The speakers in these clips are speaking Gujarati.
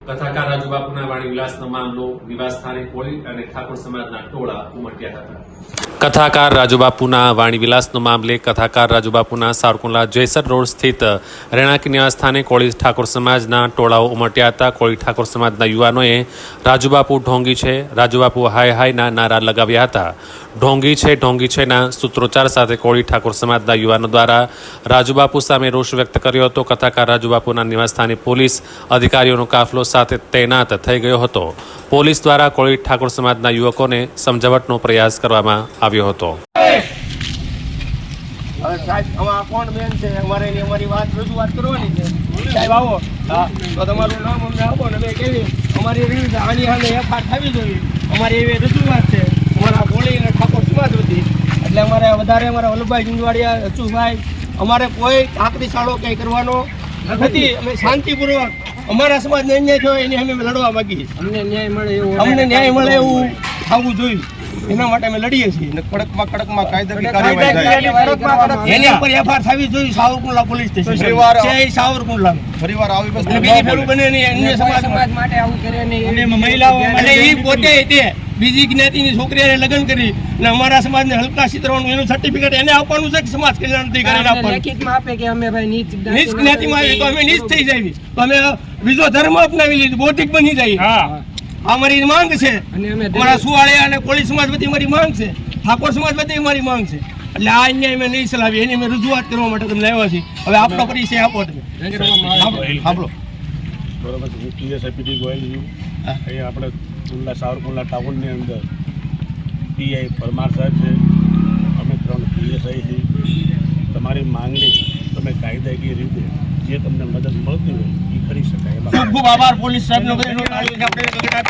કથાકાર રાજુબાપુના વાણી વિલાસનો મામલો નિવાસ સ્થાને કોળી અને ઠાકોર સમાજના ટોળા ઉમટ્યા હતા। કથાકાર રાજુબાપુના વાણી વિલાસનો મામલે કથાકાર રાજુબાપુના સાવરકુંડલા જયસર રોડ સ્થિત રહેણાંક નિવાસ સ્થાને કોળી ઠાકોર સમાજના ટોળાઓ ઉમટ્યા હતા। કોળી ઠાકોર સમાજના યુવાનોએ રાજુબાપુ ઢોંગી છે, રાજુબાપુ હાય હાયના નારા લગાવ્યા હતા। ઢોંગી છેના સૂત્રોચ્ચાર સાથે કોળી ઠાકોર સમાજના યુવાનો દ્વારા રાજુબાપુ સામે રોષ વ્યક્ત કર્યો હતો। કથાકાર રાજુબાપુના નિવાસસ્થાને પોલીસ અધિકારીઓનો કાફલો સાથે તૈનાત થઈ ગયો હતો। પોલીસ દ્વારા કોળી ઠાકોર સમાજના યુવકોને સમજાવટનો પ્રયાસ કરવામાં આવ્યો હતો। સાહેબ આમાં કોણ બેન છે અમારી વાત રજૂઆત કરવાની છે સાહેબ આવો હા તો તમારું નામ અમને આપો ને અમે કેવી અમારી રીત આની સામે એફઆર થવી જોઈએ અમારી એવી રજૂઆત છે અમારા કોળી અને ઠાકોર સમાજ વતી એટલે અમારે વધારે અમારા વલ્લભભાઈ ઝુંઝવાડિયા અચુભાઈ અમારે કોઈ આકરી સાળો કંઈ કરવાનો નથી। અમે શાંતિપૂર્વક અમારા સમાજને અન્યાય થયો એની અમે લડવા માંગીએ અમને ન્યાય મળે એવું થવું જોઈએ એના માટે અમે લડીએ છીએ અને કડકમાં કાયદાની કાર્યવાહી એની ઉપર એફઆર થવી જોઈએ સાવરકુંડલા પોલીસ સ્ટેશન સાવરકુંડલા ફરીવાર આવી વસ્તુ બીજી ફેરું બને નહીં અન્ય સમાજ માટે આવું કરે નહીં અને મહિલાઓ અને એ પોતે તે બીજી જ્ઞાતિની છોકરીને લગ્ન કરી અને અમારા સમાજને હલકા ચિત્રવાનું એનું સર્ટિફિકેટ એને આપવાનું છે કે સમાજ કલ્યાણ થી કરીને આપવાનું આપે કે અમે ભાઈ નીચ જ્ઞાતિમાં આવી તો અમે નીચ થઈ જાય તો અમે બીજો ધર્મ અપનાવી લીધું બૌદ્ધિક બની જાય અમારી માંગ છે અમારા સુવાળિયા અને કોળી સમાજ વતી અમારી માંગ છે ઠાકોર સમાજ વતી અમારી માંગ છે એટલે આ અન્યાય અમે નહીં ચલાવી એની અમે રજૂઆત કરવા માટે તમને આવ્યા છીએ। હવે આપનો પરિચય આપો તમે સાંભળો બરોબર હું પીએસઆઈપીટી ગોયલ છું અહીંયા આપણે સાવરકુંડલા ટાઉનની અંદર પીઆઈ પરમાર સાહેબ છે અમે 3 પીએસઆઈ છીએ। તમારી માંગણી તમે કાયદાકીય રીતે જે તમને મદદ મળતી હોય એ કરી શકાય। ખૂબ ખૂબ આભાર પોલીસ સાહેબનો આપણે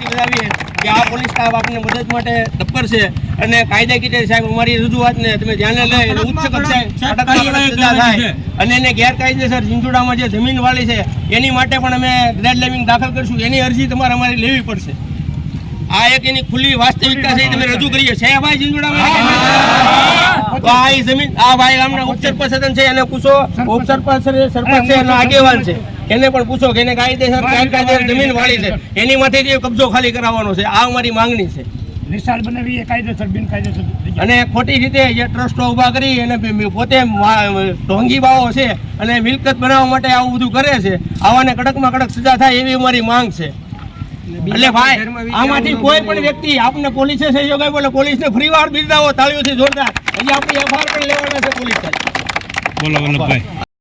બતાવીએ કે આ પોલીસ સ્ટાફ આપણને મદદ માટે તત્પર છે અને કાયદાકીય સાહેબ અમારી રજૂઆતને તમે ધ્યાને લઈ ઉચ્ચ કક્ષાએ થાય અને એને ગેરકાયદેસર ઝીંઝુડામાં જે જમીન વાળી છે એની માટે પણ અમે ગ્રેડ લેવિંગ દાખલ કરીશું એની અરજી તમારે અમારી લેવી પડશે। આ એક એની ખુલ્લી વાસ્તવિકતા છે તમે રજૂ કરીએ છે ભાઈ ઝીંઝુડામાં તો આ જમીન આ ભાઈ ગામના ઉપસરપંચ છે એને પૂછો ઉપસરપંચ સરપંચ છે એનો આગેવાન છે એને પણ પૂછો કે એને કાયદેસર જમીન વાળી છે એની માથેથી કબજો ખાલી કરાવવાનો છે। આ અમારી માંગણી છે નિશાળ બનાવી કાયદેસર બિનકાયદેસર અને ખોટી રીતે જે ટ્રસ્ટો ઊભા કરી અને પોતે ઢોંગી બાવો છે અને મિલકત બનાવવા માટે આવું બધું કરે છે આવાને કડકમાં કડક સજા થાય એવી અમારી માંગ છે। એટલે ભાઈ આમાંથી કોઈ પણ વ્યક્તિ આપને પોલીસે સહયોગ આપ્યો એટલે પોલીસને ફરીવાર બિરદાવો તાળીઓથી જોરદાર હજી આપણી એફઆઈઆર પણ લેવાના છે પોલીસ સાહેબ। બોલો વલ્લભભાઈ।